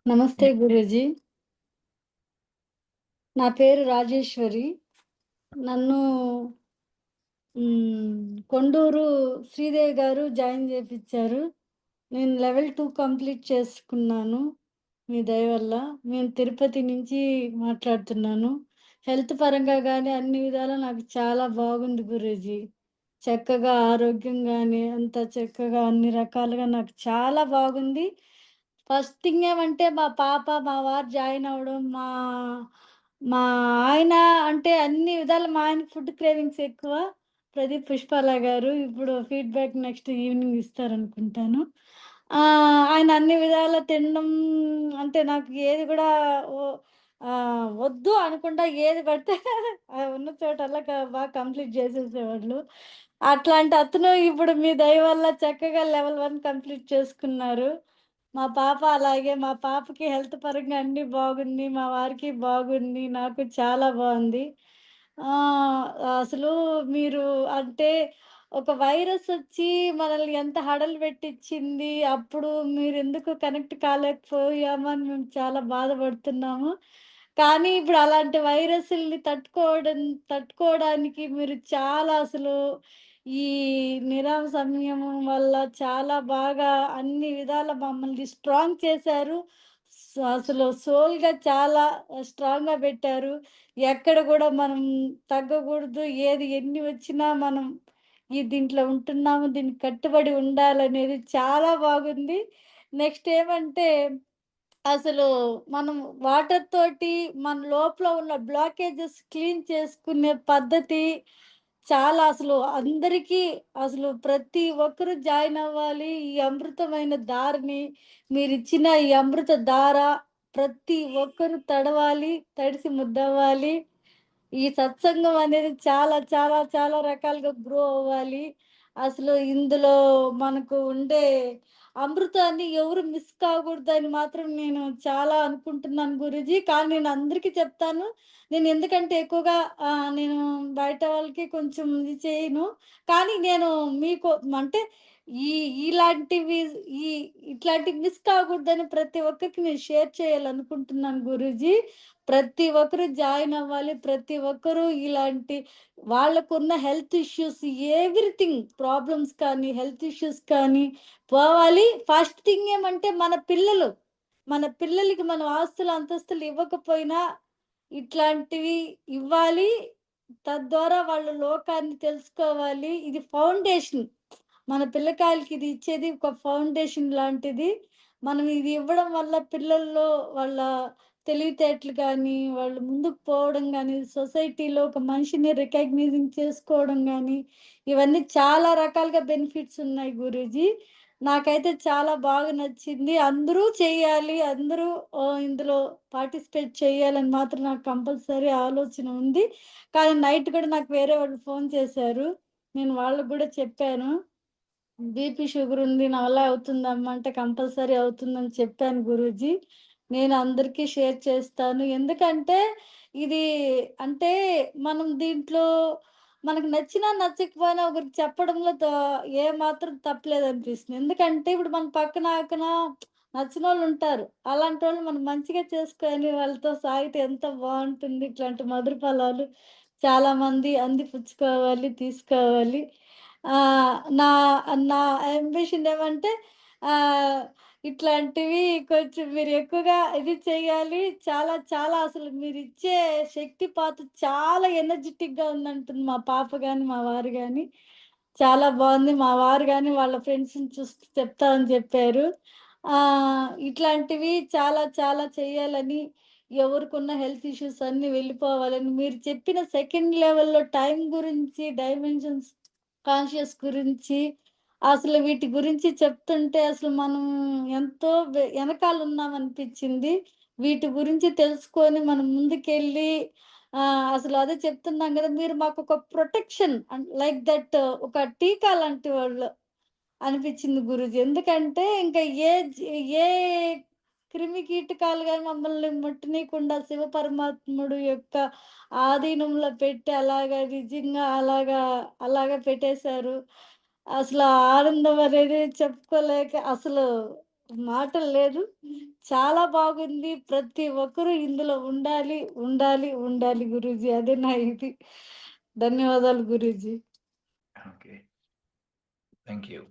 నమస్తే గురూజీ. నా పేరు రాజేశ్వరి. నన్ను కొండూరు శ్రీదేవి గారు జాయిన్ జేపిచ్చారు. నేను లెవెల్ 2 కంప్లీట్ చేసుకున్నాను. మీ దయ వల్ల. నేను తిరుపతి నుంచి మాట్లాడుతున్నాను. హెల్త్ పరంగా గానీ, అన్ని విధాలా నాకు చాలా బాగుంది గురూజీ. చక్కగా ఆరోగ్యం గానీ, అంత చక్కగా అన్ని రకాలుగా నాకు చాలా బాగుంది. ఫస్ట్ థింగ్ ఏమంటే మా పాప, మా వారు జాయిన్ అవ్వడం, మా ఆయన అంటే అన్ని విధాలా మా ఆయనకి ఫుడ్ క్రేవింగ్స్ ఎక్కువ. ప్రదీప్ పుష్పాల గారు. ఇప్పుడు ఫీడ్‌బ్యాక్ నెక్స్ట్ ఈవినింగ్ ఇస్తారనుకుంటాను. ఆయన అన్ని విధాలా తినడం అంటే నాకు ఏది గూడా ఓ వద్దు అనకుండా ఏది పడితే ఉన్న చోటల్లా బాగా కంప్లీట్ జేసేసేవాళ్ళు. అట్లాంటి అతను ఇప్పుడు మీ దయ వల్ల చక్కగా లెవెల్ 1 కంప్లీట్ చేసుకున్నారు. మా పాప అలాగే మా పాపకి హెల్త్ పరంగా అన్నీ బాగుంది. మా వారికి బాగుంది. నాకు చాలా బావుంది. అసలు మీరు అంటే ఒక వైరసొచ్చి మనల్ని ఎంత హడలు పెట్టిచ్చింది. అప్పుడు మీరెందుకు కనెక్ట్ కాలేకపోయామో అని మేము చాలా బాధపడుతున్నాము. కానీ ఇప్పుడు అలాంటి వైరస్‌ల్ని తట్టుకోవడానికి మీరు చాలా అసలు ఈ నిరవ సంయమం వల్ల చాలా బాగా అన్ని విధాలా మమ్మల్ని స్ట్రాంగ్ చేశారు. అసలు సోల్‌గా చాలా స్ట్రాంగ్‌గా పెట్టారు. ఎక్కడ గూడా మనం తగ్గకూడదు. ఏది ఎన్ని వచ్చినా మనం దీంట్లో ఉంటున్నాము. దీనికి కట్టుబడి ఉండాలనేది చాలా బాగుంది. నెక్స్ట్ ఏమంటే అసలు మనం వాటర్ తోటి మన లోపల ఉన్న బ్లాకేజెస్ క్లీన్ చేసుకునే పద్ధతి చాలా అసలు అందరికీ అసలు ప్రతి ఒక్కరు జాయిన్ అవ్వాలి. ఈ అమృతమైన దారిని మీరిచ్చిన ఈ అమృత ధార ప్రతి ఒక్కరు తడవాలి, తడిసి ముద్దవ్వాలి. ఈ సత్సంగం అనేది చాలా, చాలా, చాలా రకాలుగా గ్రో అవ్వాలి. అసలు ఇందులో మనకు ఉండే అమృతాన్ని ఎవరు మిస్ కాకూడదని మాత్రం నేను చాలా అనుకుంటున్నాను గురూజీ. కానీ నేను అందరికీ చెప్తాను. నేను ఎందుకంటే ఎక్కువగా నేను బయట వాళ్ళకి కొంచెం ఇది చేయను. కానీ నేను మీకు అంటే ఈ ఇలాంటివి ఈ ఇట్లాంటివి మిస్ కాకూడదని ప్రతి ఒక్కరికి నేను షేర్ చేయాలనుకుంటున్నాను గురూజీ. ప్రతి ఒక్కరు జాయిన్ అవ్వాలి. ప్రతి ఒక్కరు ఇలాంటి వాళ్ళకున్న హెల్త్ ఇష్యూస్ ఎవ్రీథింగ్ ప్రాబ్లమ్స్ కానీ, హెల్త్ ఇష్యూస్ కానీ పోవాలి. ఫస్ట్ థింగ్ ఏమంటే మన పిల్లలకి మనం ఆస్తులు, అంతస్తులు ఇవ్వకపోయినా ఇట్లాంటివి ఇవ్వాలి. తద్వారా వాళ్ళు లోకాన్ని తెలుసుకోవాలి. ఇది ఫౌండేషన్. మన పిల్లకాయలకి ఇది ఇచ్చేది ఒక ఫౌండేషన్ లాంటిది. మనం ఇది ఇవ్వడం వల్ల పిల్లల్లో వాళ్ళ తెలివితేటలు గానీ, వాళ్ళు ముందుకు పోవడం గానీ, సొసైటీలో ఒక మనిషిని రికగ్నైజింగ్ చేసుకోవడం గానీ, ఇవన్నీ చాలా రకాలుగా బెనిఫిట్స్ ఉన్నాయి గురూజీ. నాకైతే చాలా బాగా నచ్చింది. అందరూ చెయ్యాలి. అందరూ ఇందులో పార్టిసిపేట్ చేయాలని మాత్రం నాకు కంపల్సరీ ఆలోచన ఉంది. కానీ నైట్ కూడా నాకు వేరే వాళ్ళు ఫోను చేశారు. నేను వాళ్ళకి గూడా చెప్పాను. బీపీ, షుగరుంది. నా వల్ల అవుతుందమ్మా అంటే, కంపల్సరీ అవుతుందని చెప్పాను గురూజీ. నేను అందరికీ షేర్ చేస్తాను. ఎందుకంటే, ఇది అంటే మనం దీంట్లో మనకు నచ్చినా, నచ్చకపోయినా ఒకరికి చెప్పడంలో ఏమాత్రం తప్పులేదనిపిస్తుంది. ఎందుకంటే, ఇప్పుడు మన పక్కన నచ్చనోళ్ళుంటారు. అలాంటోళ్ళు మనం మంచిగా చేసుకొని వాళ్ళతో సాగితే ఎంత బావుంటుంది. ఇట్లాంటి మధుర ఫలాలు చాలామంది అందిపుచ్చుకోవాలి, తీసుకోవాలి. నా నా యాంబిషన్ ఏమంటే ఆహ్, ఇట్లాంటివి కొంచెం మీరు ఎక్కువగా ఇది చేయాలి. చాలా చాలా అసలు మీరిచ్చే శక్తిపాత చాలా ఎనర్జిటిక్‌గా ఉందంటుంది మా పాప గాని, మా వారు గాని. చాలా బావుంది. మా వారు గాని వాళ్ళ ఫ్రెండ్స్‌ని చూస్తే చెప్తా అని చెప్పారు. ఇట్లాంటివి చాలా చాలా చేయాలని, ఎవరికున్న హెల్త్ ఇష్యూస్ అన్నీ వెళ్ళిపోవాలని మీరు చెప్పిన సెకండ్ లెవెల్‌లో టైం గురించి, డైమెన్షన్స్ కాన్షియస్ గురించి, అసలు వీటి గురించి చెప్తుంటే అసలు మనం ఎంతో ఎనకాలున్నామనిపిచ్చింది. వీటి గురించి తెలుసుకొని మనం ముందుకెళ్ళి అసలు అదే చెప్తున్నాం గదా! మీరు మాకొక ప్రొటెక్షన్ లైక్ దట్ ఒక టీకా లాంటి వాళ్ళు అనిపిచ్చింది గురూజీ. ఎందుకంటే ఇంకా ఏ క్రిమి కీటకాలు గాని మమ్మల్ని ముట్టనీయకుండా శివపరమాత్ముడు యొక్క ఆధీనంలో పెట్టి అలాగా నిజంగా అలాగా పెట్టేశారు. అసలు ఆ ఆనందం అనేది చెప్పుకోలేక అసలు మాటలు లేదు. చాలా బాగుంది. ప్రతి ఒక్కరు ఇందులో ఉండాలి, ఉండాలి, ఉండాలి గురూజీ. అదే నా ఇది. ధన్యవాదాలు గురూజీ. ఓకే. Thank you.